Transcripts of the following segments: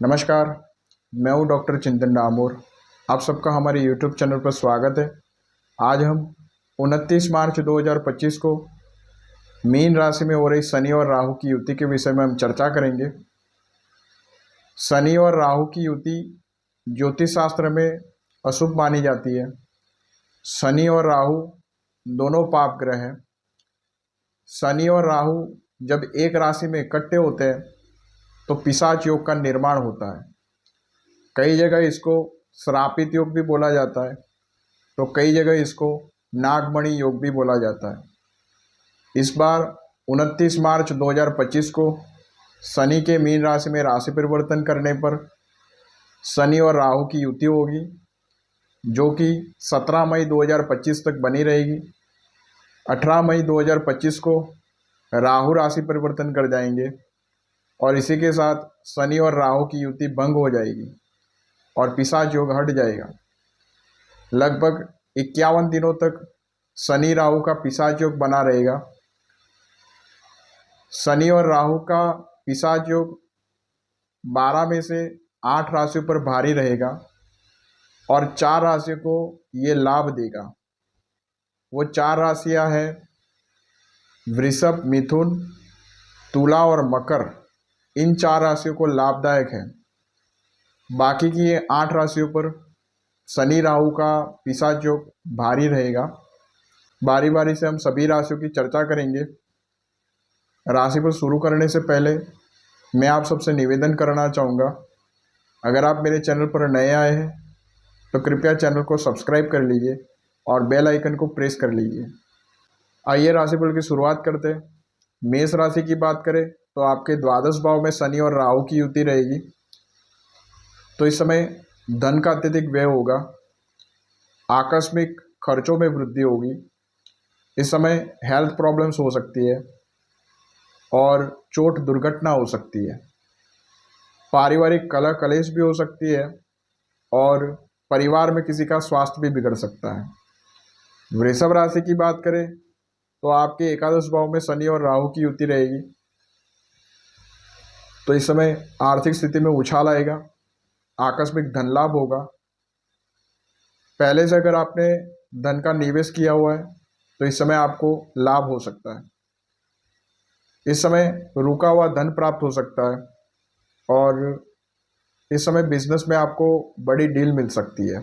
नमस्कार। मैं हूं डॉक्टर चिंतन डामोर। आप सबका हमारे यूट्यूब चैनल पर स्वागत है। आज हम 29 मार्च 2025 को मीन राशि में हो रही शनि और राहु की युति के विषय में हम चर्चा करेंगे। शनि और राहु की युति ज्योतिष शास्त्र में अशुभ मानी जाती है। शनि और राहु दोनों पाप ग्रह हैं। शनि और राहु जब एक राशि में इकट्ठे होते हैं तो पिशाच योग का निर्माण होता है। कई जगह इसको श्रापित योग भी बोला जाता है, तो कई जगह इसको नागमणि योग भी बोला जाता है। इस बार 29 मार्च 2025 को शनि के मीन राशि में राशि परिवर्तन करने पर शनि और राहु की युति होगी, जो कि 17 मई 2025 तक बनी रहेगी। 18 मई 2025 को राहु राशि परिवर्तन कर जाएंगे और इसी के साथ शनि और राहु की युति भंग हो जाएगी और पिशाच योग हट जाएगा। लगभग 51 दिनों तक शनि राहु का पिशाच योग बना रहेगा। शनि और राहु का पिशाच योग 12 में से 8 राशियों पर भारी रहेगा और 4 राशियों को ये लाभ देगा। वो 4 राशियां हैं वृषभ, मिथुन, तुला और मकर। इन 4 राशियों को लाभदायक है। बाकी की ये 8 राशियों पर शनि राहु का पिशाच योग भारी रहेगा। बारी बारी से हम सभी राशियों की चर्चा करेंगे। राशि पर शुरू करने से पहले मैं आप सबसे निवेदन करना चाहूँगा, अगर आप मेरे चैनल पर नए आए हैं तो कृपया चैनल को सब्सक्राइब कर लीजिए और बेल आइकन को प्रेस कर लीजिए। आइए राशिफल की शुरुआत करते हैं। मेष राशि की बात करें तो आपके द्वादश भाव में शनि और राहु की युति रहेगी, तो इस समय धन का अत्यधिक व्यय होगा। आकस्मिक खर्चों में वृद्धि होगी। इस समय हेल्थ प्रॉब्लम्स हो सकती है और चोट दुर्घटना हो सकती है। पारिवारिक कलह कलेश भी हो सकती है और परिवार में किसी का स्वास्थ्य भी बिगड़ सकता है। वृषभ राशि की बात करें तो आपके एकादश भाव में शनि और राहु की युति रहेगी, तो इस समय आर्थिक स्थिति में उछाल आएगा। आकस्मिक धन लाभ होगा। पहले से अगर आपने धन का निवेश किया हुआ है तो इस समय आपको लाभ हो सकता है। इस समय रुका हुआ धन प्राप्त हो सकता है और इस समय बिजनेस में आपको बड़ी डील मिल सकती है।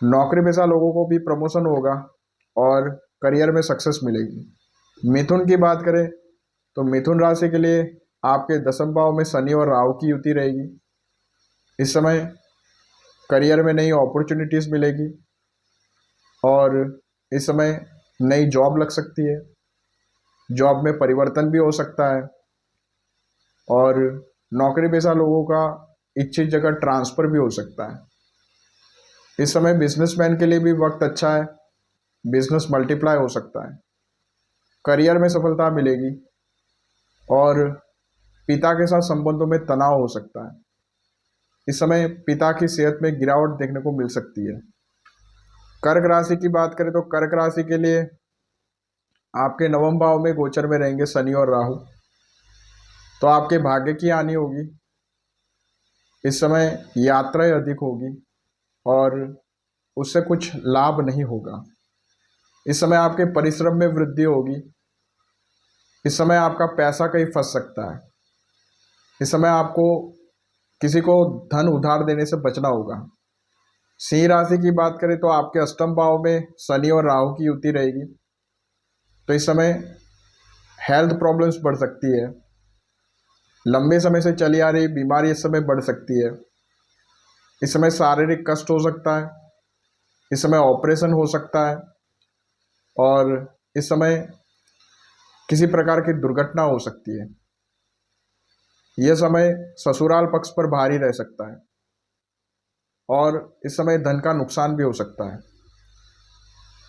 नौकरी पेशा लोगों को भी प्रमोशन होगा और करियर में सक्सेस मिलेगी। मिथुन की बात करें तो मिथुन राशि के लिए आपके दसम भाव में शनि और राहु की युति रहेगी। इस समय करियर में नई अपॉर्चुनिटीज़ मिलेगी और इस समय नई जॉब लग सकती है। जॉब में परिवर्तन भी हो सकता है और नौकरी पेशा लोगों का इच्छित जगह ट्रांसफ़र भी हो सकता है। इस समय बिजनेसमैन के लिए भी वक्त अच्छा है। बिजनेस मल्टीप्लाई हो सकता है। करियर में सफलता मिलेगी और पिता के साथ संबंधों में तनाव हो सकता है। इस समय पिता की सेहत में गिरावट देखने को मिल सकती है। कर्क राशि की बात करें तो कर्क राशि के लिए आपके नवम भाव में गोचर में रहेंगे शनि और राहु, तो आपके भाग्य की हानि होगी। इस समय यात्राएं अधिक होगी और उससे कुछ लाभ नहीं होगा। इस समय आपके परिश्रम में वृद्धि होगी। इस समय आपका पैसा कहीं फंस सकता है। इस समय आपको किसी को धन उधार देने से बचना होगा। सिंह राशि की बात करें तो आपके अष्टम भाव में शनि और राहु की युति रहेगी, तो इस समय हेल्थ प्रॉब्लम्स बढ़ सकती है। लंबे समय से चली आ रही बीमारी इस समय बढ़ सकती है। इस समय शारीरिक कष्ट हो सकता है। इस समय ऑपरेशन हो सकता है और इस समय किसी प्रकार की दुर्घटना हो सकती है। यह समय ससुराल पक्ष पर भारी रह सकता है और इस समय धन का नुकसान भी हो सकता है।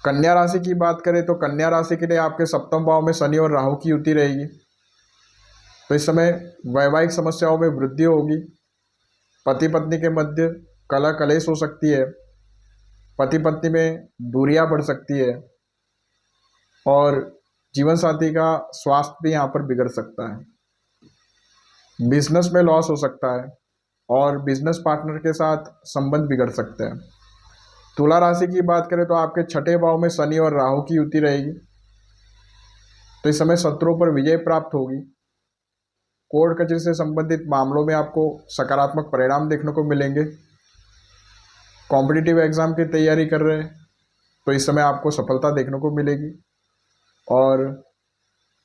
कन्या राशि की बात करें तो कन्या राशि के लिए आपके सप्तम भाव में शनि और राहु की युति रहेगी, तो इस समय वैवाहिक समस्याओं में वृद्धि होगी। पति पत्नी के मध्य कलह कलेश हो सकती है। पति पत्नी में दूरियां बढ़ सकती है और जीवन साथी का स्वास्थ्य भी यहाँ पर बिगड़ सकता है। बिजनेस में लॉस हो सकता है और बिजनेस पार्टनर के साथ संबंध बिगड़ सकते हैं। तुला राशि की बात करें तो आपके छठे भाव में शनि और राहु की युति रहेगी, तो इस समय शत्रुओं पर विजय प्राप्त होगी। कोर्ट कचहरी से संबंधित मामलों में आपको सकारात्मक परिणाम देखने को मिलेंगे। कॉम्पिटिटिव एग्जाम की तैयारी कर रहे हैं तो इस समय आपको सफलता देखने को मिलेगी। और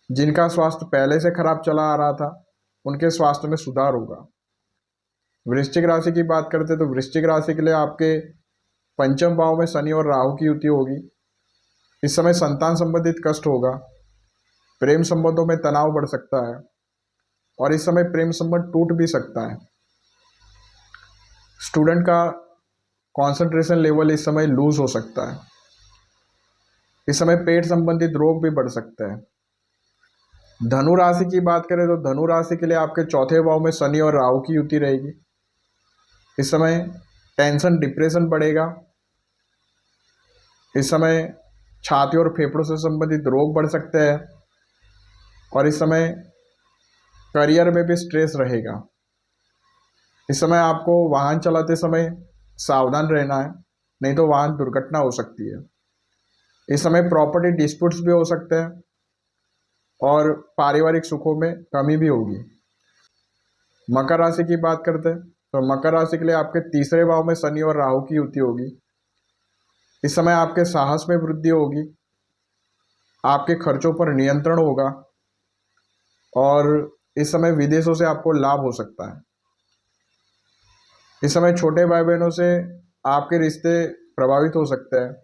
जिनका स्वास्थ्य पहले से खराब चला आ रहा था उनके स्वास्थ्य में सुधार होगा। वृश्चिक राशि की बात करते हैं तो वृश्चिक राशि के लिए आपके पंचम भाव में शनि और राहु की युति होगी। इस समय संतान संबंधित कष्ट होगा, प्रेम संबंधों में तनाव बढ़ सकता है और इस समय प्रेम संबंध टूट भी सकता है। स्टूडेंट का कंसंट्रेशन लेवल इस समय लूज हो सकता है। इस समय पेट संबंधित रोग भी बढ़ सकते हैं। धनु राशि की बात करें तो धनु राशि के लिए आपके चौथे भाव में शनि और राहु की युति रहेगी। इस समय टेंशन डिप्रेशन बढ़ेगा। इस समय छाती और फेफड़ों से संबंधित रोग बढ़ सकते हैं और इस समय करियर में भी स्ट्रेस रहेगा। इस समय आपको वाहन चलाते समय सावधान रहना है, नहीं तो वाहन दुर्घटना हो सकती है। इस समय प्रॉपर्टी डिस्प्यूट्स भी हो सकते हैं और पारिवारिक सुखों में कमी भी होगी। मकर राशि की बात करते हैं तो मकर राशि के लिए आपके तीसरे भाव में शनि और राहु की युति होगी। इस समय आपके साहस में वृद्धि होगी, आपके खर्चों पर नियंत्रण होगा और इस समय विदेशों से आपको लाभ हो सकता है। इस समय छोटे भाई बहनों से आपके रिश्ते प्रभावित हो सकते हैं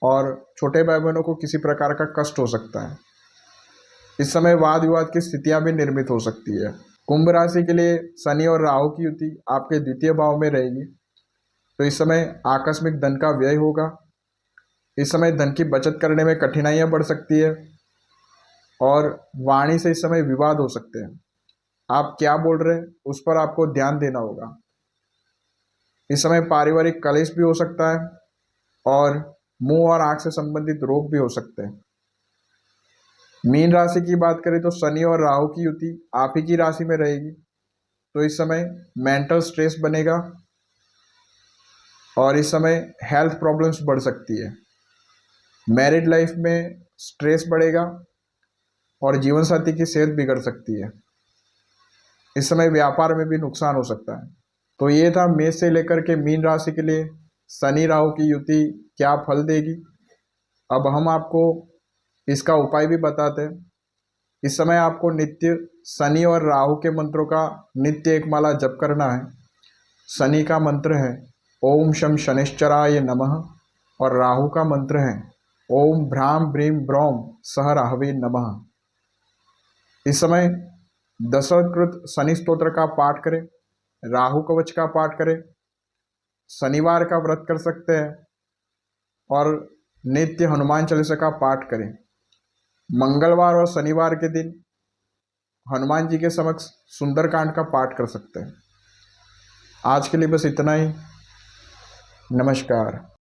और छोटे भाई बहनों को किसी प्रकार का कष्ट हो सकता है। इस समय वाद विवाद की स्थितियां भी निर्मित हो सकती है। कुंभ राशि के लिए शनि और राहु की युति आपके द्वितीय भाव में रहेगी, तो इस समय आकस्मिक धन का व्यय होगा। इस समय धन की बचत करने में कठिनाइयां बढ़ सकती है और वाणी से इस समय विवाद हो सकते हैं। आप क्या बोल रहे हैं उस पर आपको ध्यान देना होगा। इस समय पारिवारिक कलेश भी हो सकता है और मुंह और आंख से संबंधित रोग भी हो सकते हैं। मीन राशि की बात करें तो शनि और राहु की युति आप ही की राशि में रहेगी, तो इस समय मेंटल स्ट्रेस बनेगा और इस समय हेल्थ प्रॉब्लम्स बढ़ सकती है। मैरिड लाइफ में स्ट्रेस बढ़ेगा और जीवन साथी की सेहत बिगड़ सकती है। इस समय व्यापार में भी नुकसान हो सकता है। तो ये था मेष से लेकर के मीन राशि के लिए शनि राहु की युति क्या फल देगी। अब हम आपको इसका उपाय भी बताते हैं। इस समय आपको नित्य शनि और राहु के मंत्रों का नित्य एक माला जप करना है। शनि का मंत्र है ओम शम शनिश्चराय नमः और राहु का मंत्र है ओम भ्राम ब्रीम ब्रौम सह राहवे नमः। इस समय दशरथकृत शनि स्तोत्र का पाठ करें, राहु कवच का पाठ करें, शनिवार का व्रत कर सकते हैं और नित्य हनुमान चालीसा का पाठ करें। मंगलवार और शनिवार के दिन हनुमान जी के समक्ष सुंदरकांड का पाठ कर सकते हैं। आज के लिए बस इतना ही। नमस्कार।